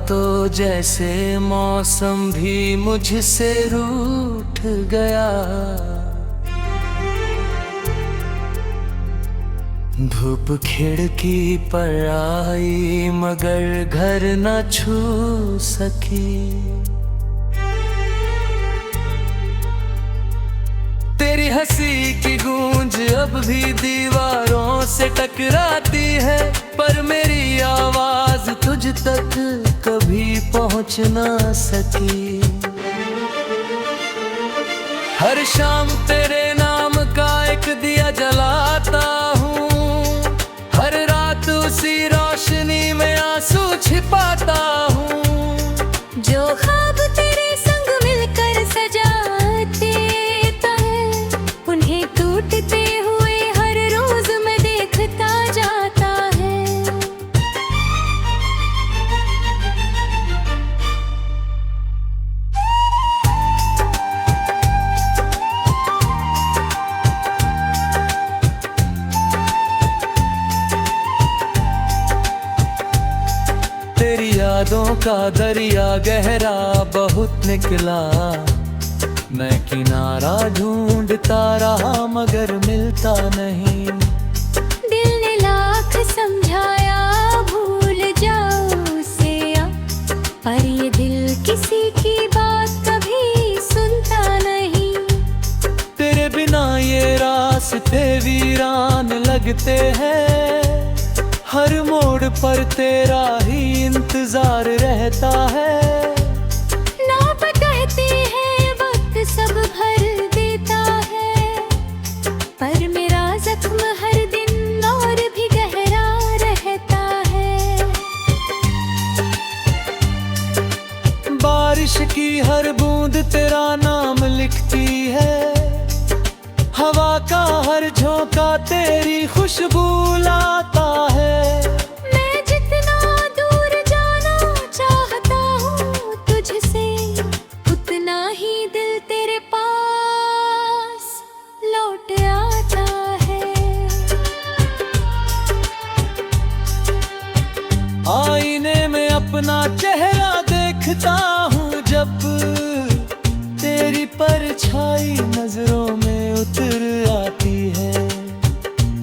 तो जैसे मौसम भी मुझसे रूठ गया। धूप खिड़की पर आई मगर घर न छू सकी। तेरी हंसी की गूंज अब भी दीवारों से टकराती है, पर मेरी आवाज तुझ तक कभी पहुंच ना सकी। हर शाम तेरे नाम का एक दिया जलाता हूँ, हर रात उसी रोशनी में आंसू छिपाता हूँ। जो ख्वाब तेरे संग मिलकर सजाते उन्हें टूटते हुए हर रोज मैं देखता जाता है। तेरी यादों का दरिया गहरा बहुत निकला, मैं किनारा ढूंढता रहा मगर मिलता नहीं। दिल ने लाख समझाया भूल जाओ उसे अब, पर ये दिल किसी की बात कभी सुनता नहीं। तेरे बिना ये रास्ते वीरान लगते हैं, हर मोड़ पर तेरा ही इंतजार रहता है। सब भर देता है, पर मेरा जख्म हर दिन और भी गहरा रहता है। बारिश की हर बूंद तेरा नाम लिखती है, हवा का हर झोंका तेरी खुशबू लाता है। मैं जितना दूर जाना चाहता हूँ तुझसे, उतना ही दिल तेरे पास लौट आता है। आईने में अपना चेहरा देखता हूँ जब, तेरी परछाई नजरों में उतर आती है।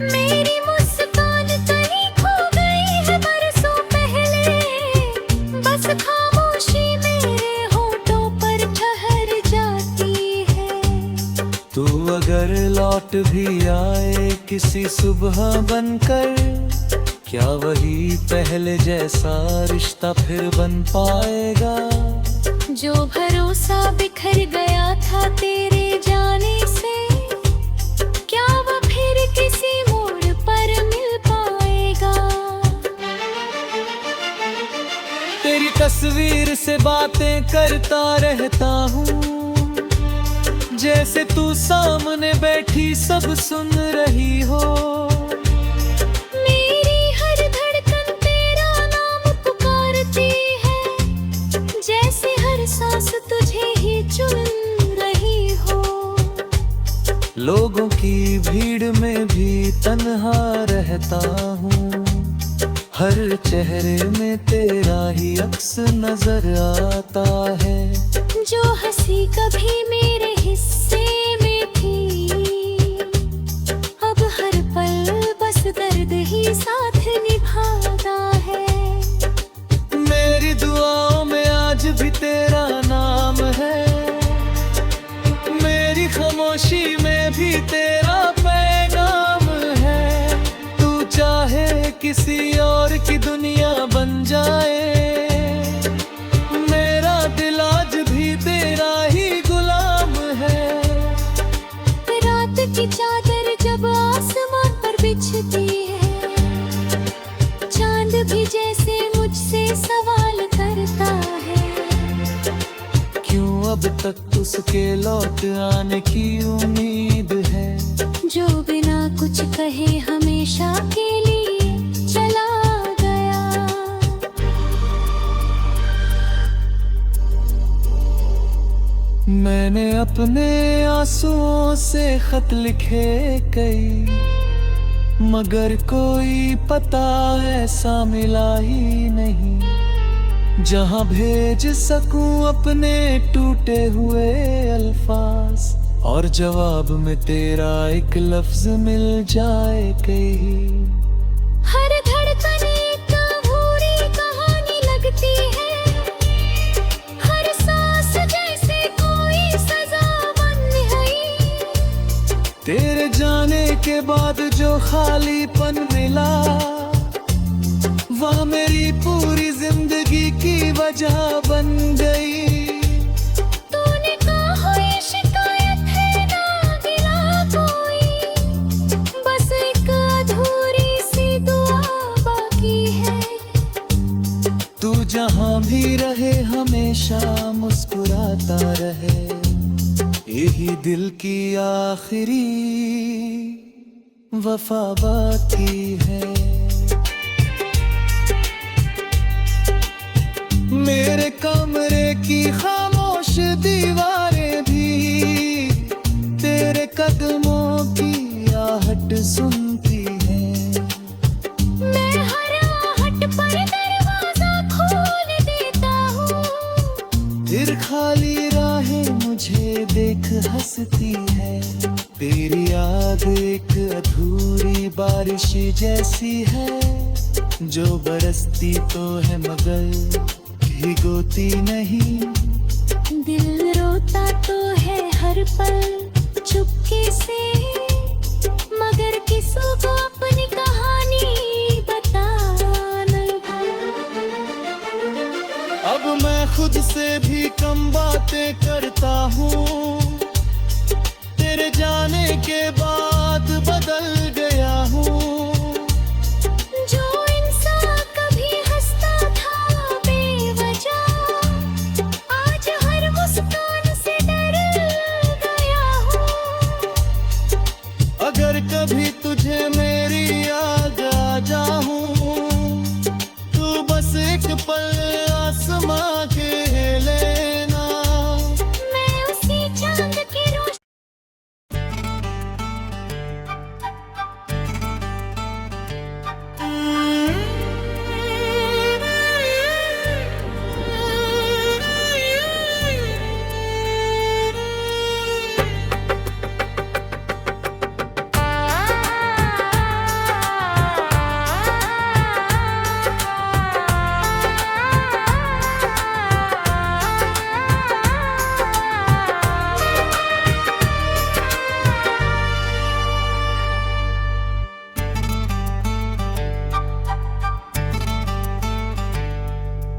मेरी मुस्कान कहीं खो गई है बरसों पहले, बस खामोशी मेरे होठों पर ठहर जाती है। तू अगर लौट भी आए किसी सुबह बनकर, क्या वही पहले जैसा रिश्ता फिर बन पाएगा? जो भरोसा बिखर गया था तेरे जाने से, क्या वो फिर किसी मोड़ पर मिल पाएगा? तेरी तस्वीर से बातें करता रहता हूँ, जैसे तू सामने बैठी सब सुन रही हो। मेरी हर धड़कन तेरा नाम पुकारती है, जैसे हर सांस तुझे ही चुन रही हो। लोगों की भीड़ में भी तन्हा रहता हूँ, हर चेहरे में तेरा ही अक्स नजर आता है। जो हंसी कभी मेरे हिस्से में थी, अब हर पल बस दर्द ही साथ निभाता है। मेरी दुआओं में आज भी तेरा नाम है, मेरी खामोशी में भी तेरा पैगाम है। तू चाहे किसी और की दुनिया बन जाए, मेरा दिल आज भी तेरा ही गुलाम है। रात की चादर जब आसमान पर बिछती है, चांद भी जैसे मुझसे सवाल करता है। क्यों अब तक उसके लौट आने की उम्मीद है, जो बिना कुछ कहे हमेशा के लिए चला गया। मैंने अपने आंसुओं से खत लिखे कई, मगर कोई पता ऐसा मिला ही नहीं। जहां भेज सकूं अपने टूटे हुए अल्फाज, और जवाब में तेरा एक लफ्ज मिल जाए कहीं। हर धड़कन एक अधूरी कहानी लगती है, हर सांस जैसे कोई सजा बन गई। तेरे जाने के बाद जो खालीपन मिला, वह मेरी पूरी जिंदगी की वजह बन गई। तूने कहा ये शिकायत है ना गिला कोई, बस एक अधूरी सी दुआ बाकी है। तू जहां भी रहे हमेशा मुस्कुराता रहे, यही दिल की आखिरी वफा बाकी है। मेरे कमरे की खामोश दीवारें भी तेरे कदमों की आहट सुनती हैं। मैं हर आहट पर दरवाजा खोल देता हूँ, फिर खाली राहें मुझे देख हंसती है। तेरी याद एक अधूरी बारिश जैसी है, जो बरसती तो है मगर भिगोती नहीं। दिल रोता तो है हर पल चुपके से, मगर किसी को अपनी कहानी बताना। अब मैं खुद से भी कम बातें करता हूँ, तेरे जाने के बाद बदल गया हूँ। जो इंसान कभी हंसता था बेवजह, आज हर मुस्कान से डर गया हूँ। अगर कभी तुझे मेरी याद आ जाऊं, तू बस एक पल आसमां के लेना। मैं उसी चांद की रोशनी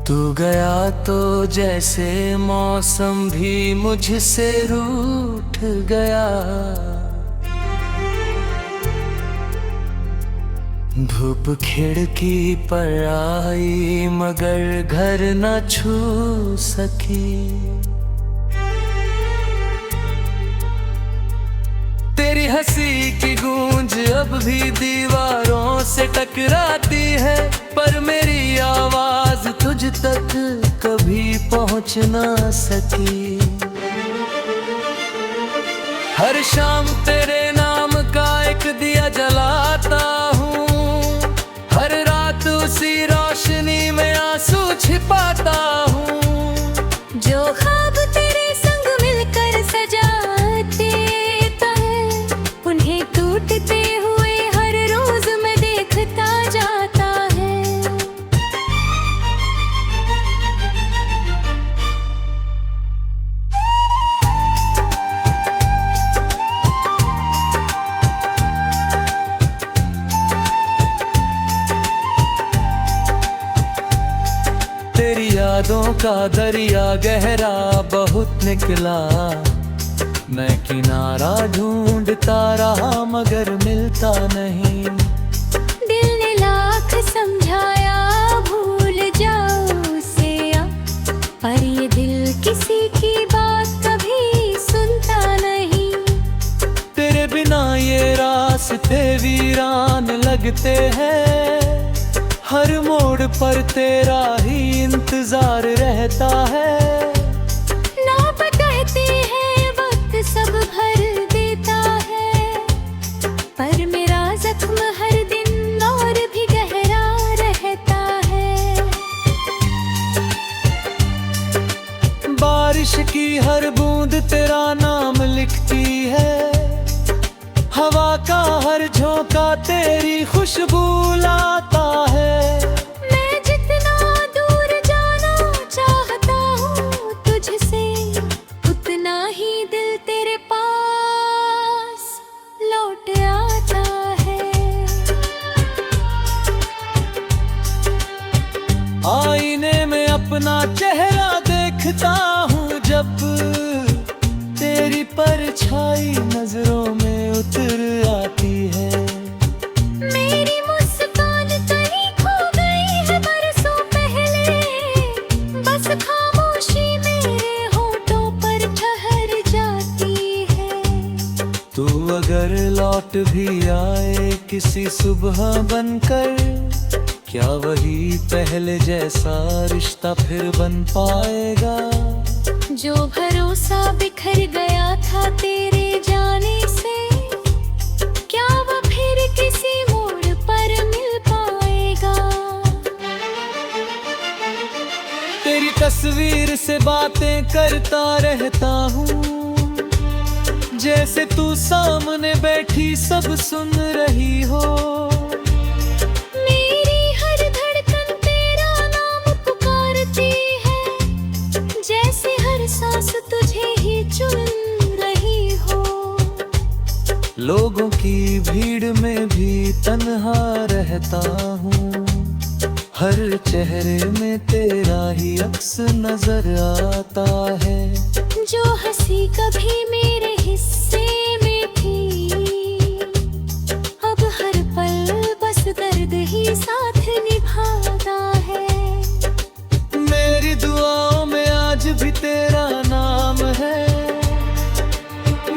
तू गया तो जैसे मौसम भी मुझसे रूठ गया। धूप खिड़की पर आई मगर घर न छू सकी। तेरी हंसी की गूंज अब भी दीवारों से टकराती है, पर मेरी आवाज तुझ तक कभी पहुंच ना सकी। हर शाम तेरे नाम का एक दिया जलाता हूँ, हर रात उसी रोशनी में आंसू छिपाता हूँ। जो ख्वाब तेरे संग मिलकर सजाते हैं, उन्हें टूटते हुए हर रोज मैं देखता जाता है। तेरी यादों का दरिया गहरा बहुत निकला, मैं किनारा ढूंढता रहा मगर मिलता नहीं। दिल ने लाख समझाया भूल जाओ उसे अब, पर ये दिल किसी की बात कभी सुनता नहीं। तेरे बिना ये रास्ते वीरान लगते हैं, हर मोड़ पर तेरा ही इंतजार रहता है। ना कहते हैं वक्त सब भर देता है, पर मेरा जख्म हर दिन और भी गहरा रहता है। तेरी खुशबू लाता है। मैं जितना दूर जाना चाहता हूँ तुझसे, उतना ही दिल तेरे पास लौट आता है। आईने में अपना चेहरा देखता हूँ जब, तेरी परछाई नजरों में उतर आती है। मेरी मुस्कान कहीं खो गई है बरसों पहले, बस खामोशी मेरे होठों पर ठहर जाती है। तू अगर लौट भी आए किसी सुबह बनकर, क्या वही पहले जैसा रिश्ता फिर बन पाएगा? जो भरोसा बिखर गया था तेरे जाने से, क्या वो फिर किसी मोड़ पर मिल पाएगा? तेरी तस्वीर से बातें करता रहता हूँ, जैसे तू सामने बैठी सब सुन रही हो। मेरी हर धड़कन तेरा नाम पुकारती है, जैसे हर सांस तुझे ही चुन रही हो। लोगों की भीड़ में भी तन्हा रहता हूँ, हर चेहरे में तेरा ही अक्स नजर आता है। जो हंसी कभी मेरे हिस्से में थी, अब हर पल बस दर्द ही साथ निभाता है। मेरी दुआओं में आज भी तेरा नाम है,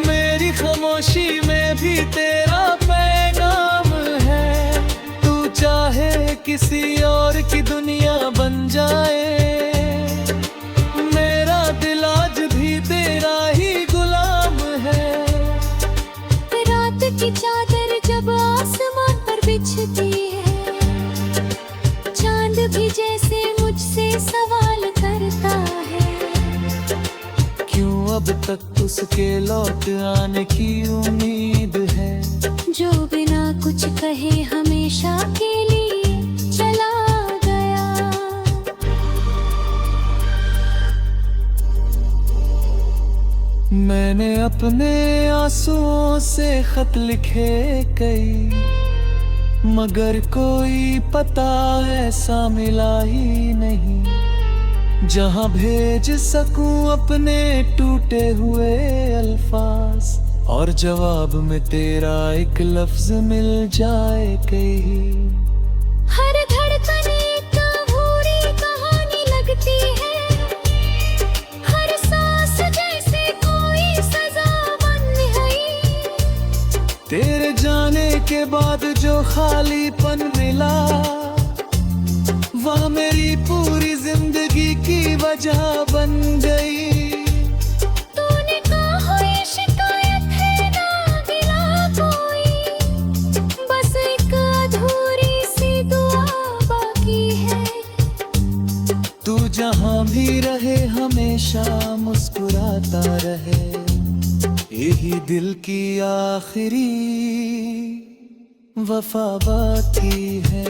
मेरी खामोशी में भी तेरा पैगाम है। तू चाहे किसी और की दुनिया बन जाए, मेरा दिल आज भी तेरा ही गुलाम है। रात की चादर जब आसमान पर बिछती है, चांद भी जैसे मुझसे सवाल करता है। क्यों अब तक उसके लौट आने की उम्मीद है, जो बिना कुछ कहे हमेशा के लिए चला गया। मैंने अपने आंसुओं से खत लिखे कई, मगर कोई पता ऐसा मिला ही नहीं, जहां भेज सकूं अपने टूटे हुए अल्फाज, और जवाब में तेरा एक लफ्ज मिल जाए कहीं। हर धड़कन एक अधूरी कहानी लगती है, हर सांस जैसे कोई सजा बन गई। तेरे जाने के बाद जो खालीपन मिला, वह मेरी पूरी जिंदगी की वजह बन गई। तूने कहा ये शिकायत है ना गिला कोई, बस एक अधूरी सी दुआ बाकी है। तू जहां भी रहे हमेशा मुस्कुराता रहे, यही दिल की आखिरी वफा बाकी है।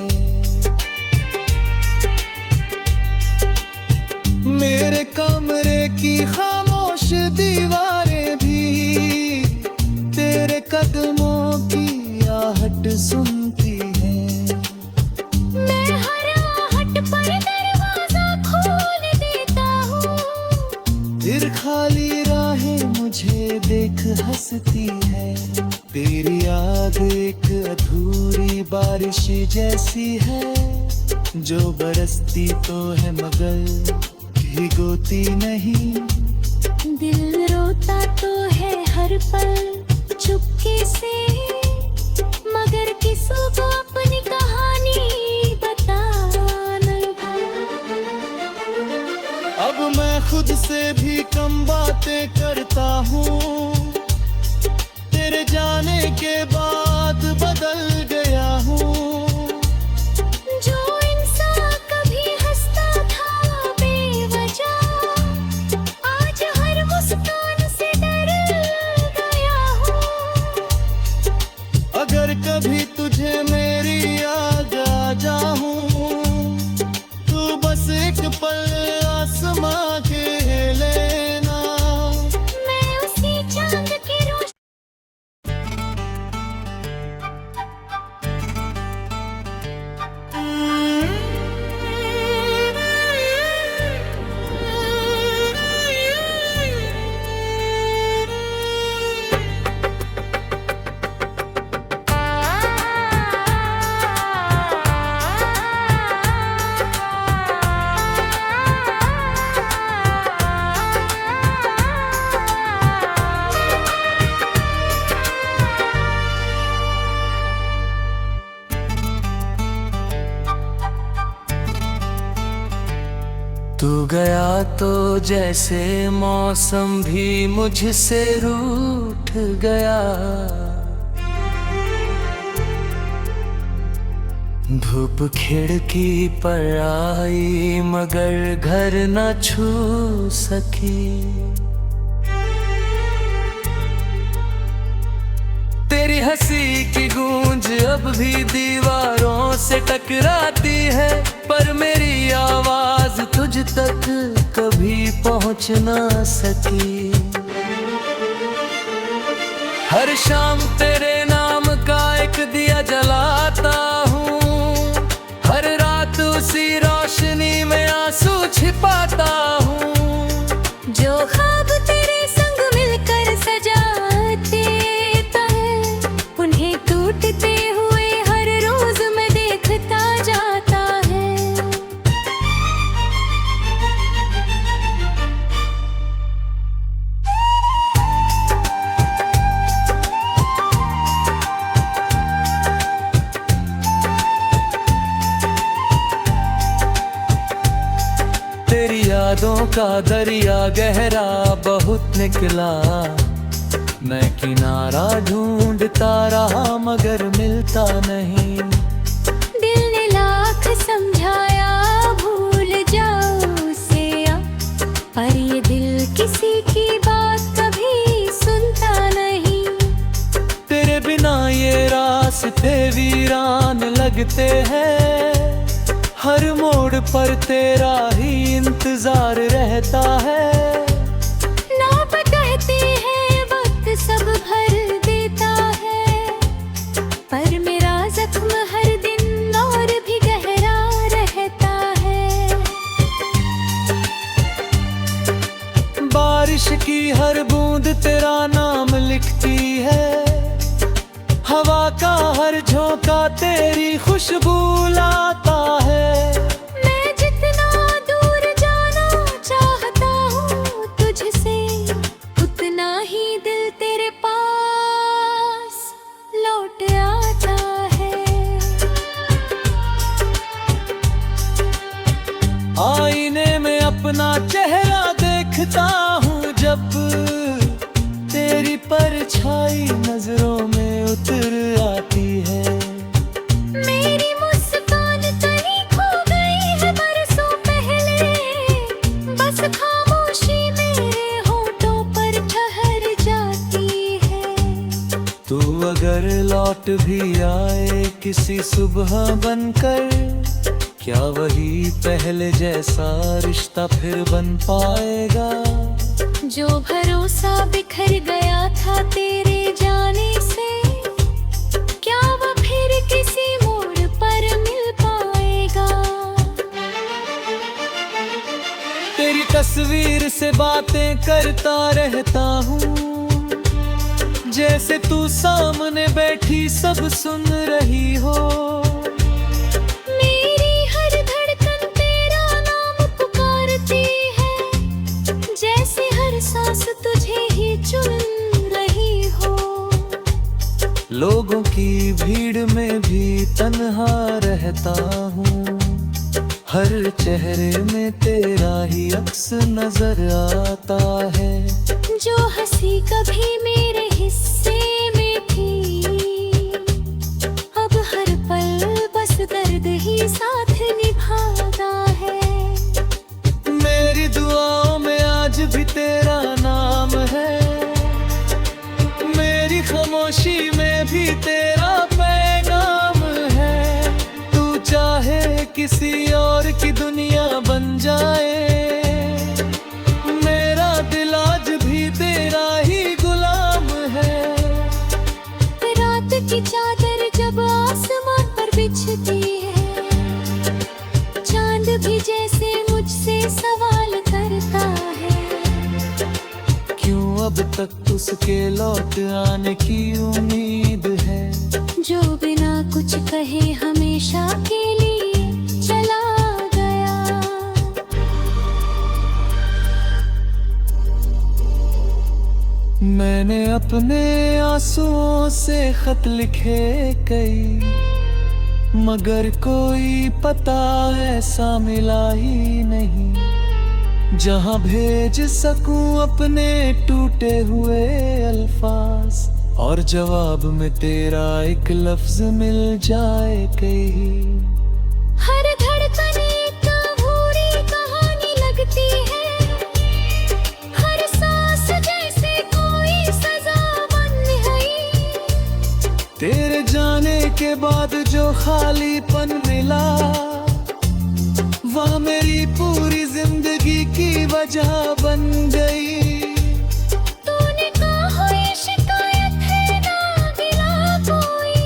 मेरे कमरे की खामोश दीवारें भी तेरे कदमों की आहट सुनती हैं। मैं हर आहट पर दरवाजा खोल देता हूँ, फिर खाली राहें मुझे देख हंसती है। तेरी याद एक अधूरी बारिश जैसी है, जो बरसती तो है मगर भिगोती नहीं। दिल रोता तो है हर पल चुपके से, मगर किसी को अपनी कहानी बताना। अब मैं खुद से भी कम बातें करता हूँ, तेरे जाने के बाद बदल गया हूँ। जो इंसान कभी हंसता था बेवजह, आज हर मुस्कान से डर गया हूँ। गया तो जैसे मौसम भी मुझसे रूठ गया। धूप खिड़की पर आई मगर घर न छू सकी। तेरी हंसी की गूंज अब भी दीवारों से टकराती है, पर मेरी आवाज तुझ तक कभी पहुंच ना सकी। हर शाम तेरे नाम का एक दिया जलाता हूँ, हर रात उसी रोशनी में आंसू छिपाता हूँ। जो ख्वाब तेरे संग मिलकर सजाते उन्हें टूटते हुए हर रोज मैं देखता जाता है। तेरी यादों का दरिया गहरा बहुत निकला, मैं किनारा ढूंढता रहा मगर मिलता नहीं। दिल ने लाख समझाया भूल जाओ उसे अब, पर ये दिल किसी की बात कभी सुनता नहीं। तेरे बिना ये रास्ते वीरान लगते हैं, हर मोड़ पर तेरा ही इंतजार रहता है। सब भर देता है, पर मेरा जख्म हर दिन और भी गहरा रहता है। बारिश की हर बूंद तेरा नाम लिखती है, हवा का हर झोंका तेरी खुशबू लाता है। मैं जितना दूर जाना चाहता हूँ तुझसे, उतना ही दिल तेरे पास लौट आता है। आईने में अपना चेहरा देखता हूँ जब, तेरी परछाई नजरों में उतर आती है। मेरी मुस्कान कहीं खो गई है बरसों पहले, बस खामोशी मेरे होठों पर ठहर जाती है। तू अगर लौट भी आए किसी सुबह बनकर, क्या वही पहले जैसा रिश्ता फिर बन पाएगा? जो भरोसा बिखर गया था तेरे जाने से, क्या वो फिर किसी मोड़ पर मिल पाएगा? तेरी तस्वीर से बातें करता रहता हूँ, जैसे तू सामने बैठी सब सुन रही हो। मेरी हर धड़कन तेरा नाम पुकारती है, जैसे हर सांस तुझे ही चुन रही हो। लोगों की भीड़ में भी तन्हा रहता हूँ, हर चेहरे में तेरा ही अक्स नजर आता है। जो हंसी कभी मेरे हिस्से में थी, अब हर पल बस दर्द ही साथ निभाता है। मेरी दुआओं में आज भी तेरा नाम है, मेरी खामोशी में भी तेरा पैगाम है। तू चाहे किसी और की दुनिया बन जाए, मेरा दिल आज भी तेरा ही गुलाम है। रात की चादर जब आसमान पर बिछती है, चांद भी जैसे मुझसे सवाल करता है। क्यों अब तक उसके लौट आने की उम्मीद है, जो बिना कुछ कहे हमेशा के लिए चला गया। मैंने अपने आंसुओं से खत लिखे कई, मगर कोई पता ऐसा मिला ही नहीं। जहां भेज सकूं अपने टूटे हुए अल्फाज, और जवाब में तेरा एक लफ्ज मिल जाए कहीं। हर धड़कन एक अधूरी कहानी लगती है, हर सांस जैसे कोई सजा बन गई। तेरे जाने के बाद जो खालीपन मिला, वह मेरी पूरी जिंदगी की वजह बन गई। तूने कहा ये शिकायत है ना गिला कोई,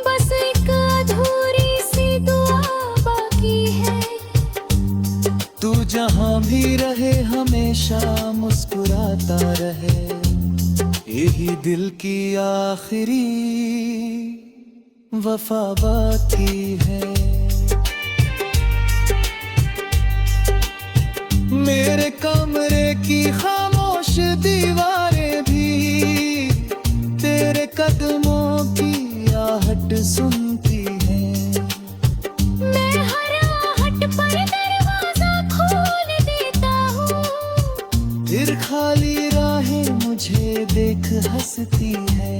बस एक अधूरी सी दुआ बाकी है। तू जहां भी रहे हमेशा मुस्कुराता रहे, यही दिल की आखिरी वफा बाकी है। मेरे कमरे की खामोश दीवारें भी तेरे कदमों की आहट सुनती हैं। मैं हर आहट पर दरवाजा खोल देता हूँ, फिर खाली राहें मुझे देख हंसती है।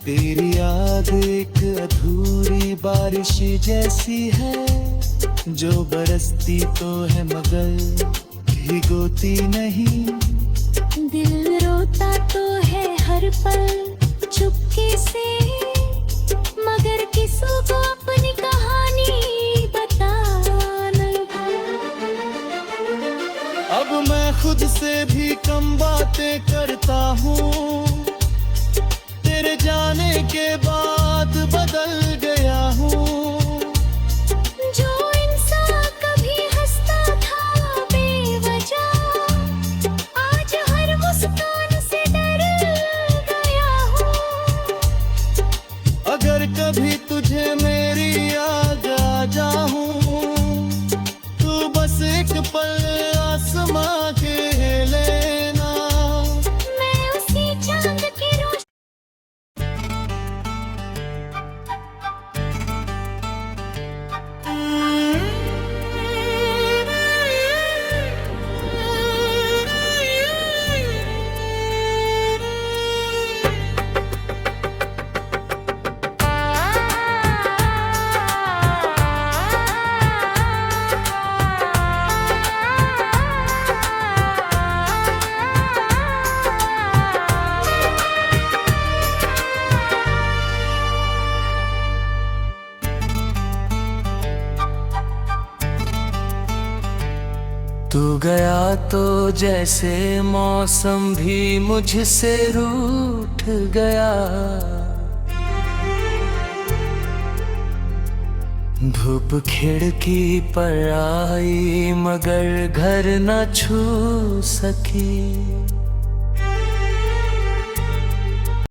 तेरी याद एक अधूरी बारिश जैसी है, जो बरसती तो है मगर भिगोती नहीं। दिल रोता तो है हर पल चुपके से, मगर किसी को अपनी कहानी बताना। अब मैं खुद से भी कम बातें करता हूँ, तेरे जाने के बाद बदल गया हूँ। जो इंसान कभी हंसता था बेवजह, आज हर मुस्कान से डर गया हूँ। अगर कभी तुझे मेरी याद आ जाऊं, तू बस एक पल आसमां के लेना। मैं उसी चांद की रोशनी तू गया तो जैसे मौसम भी मुझसे रूठ गया। धूप खिड़की पर आई मगर घर न छू सकी।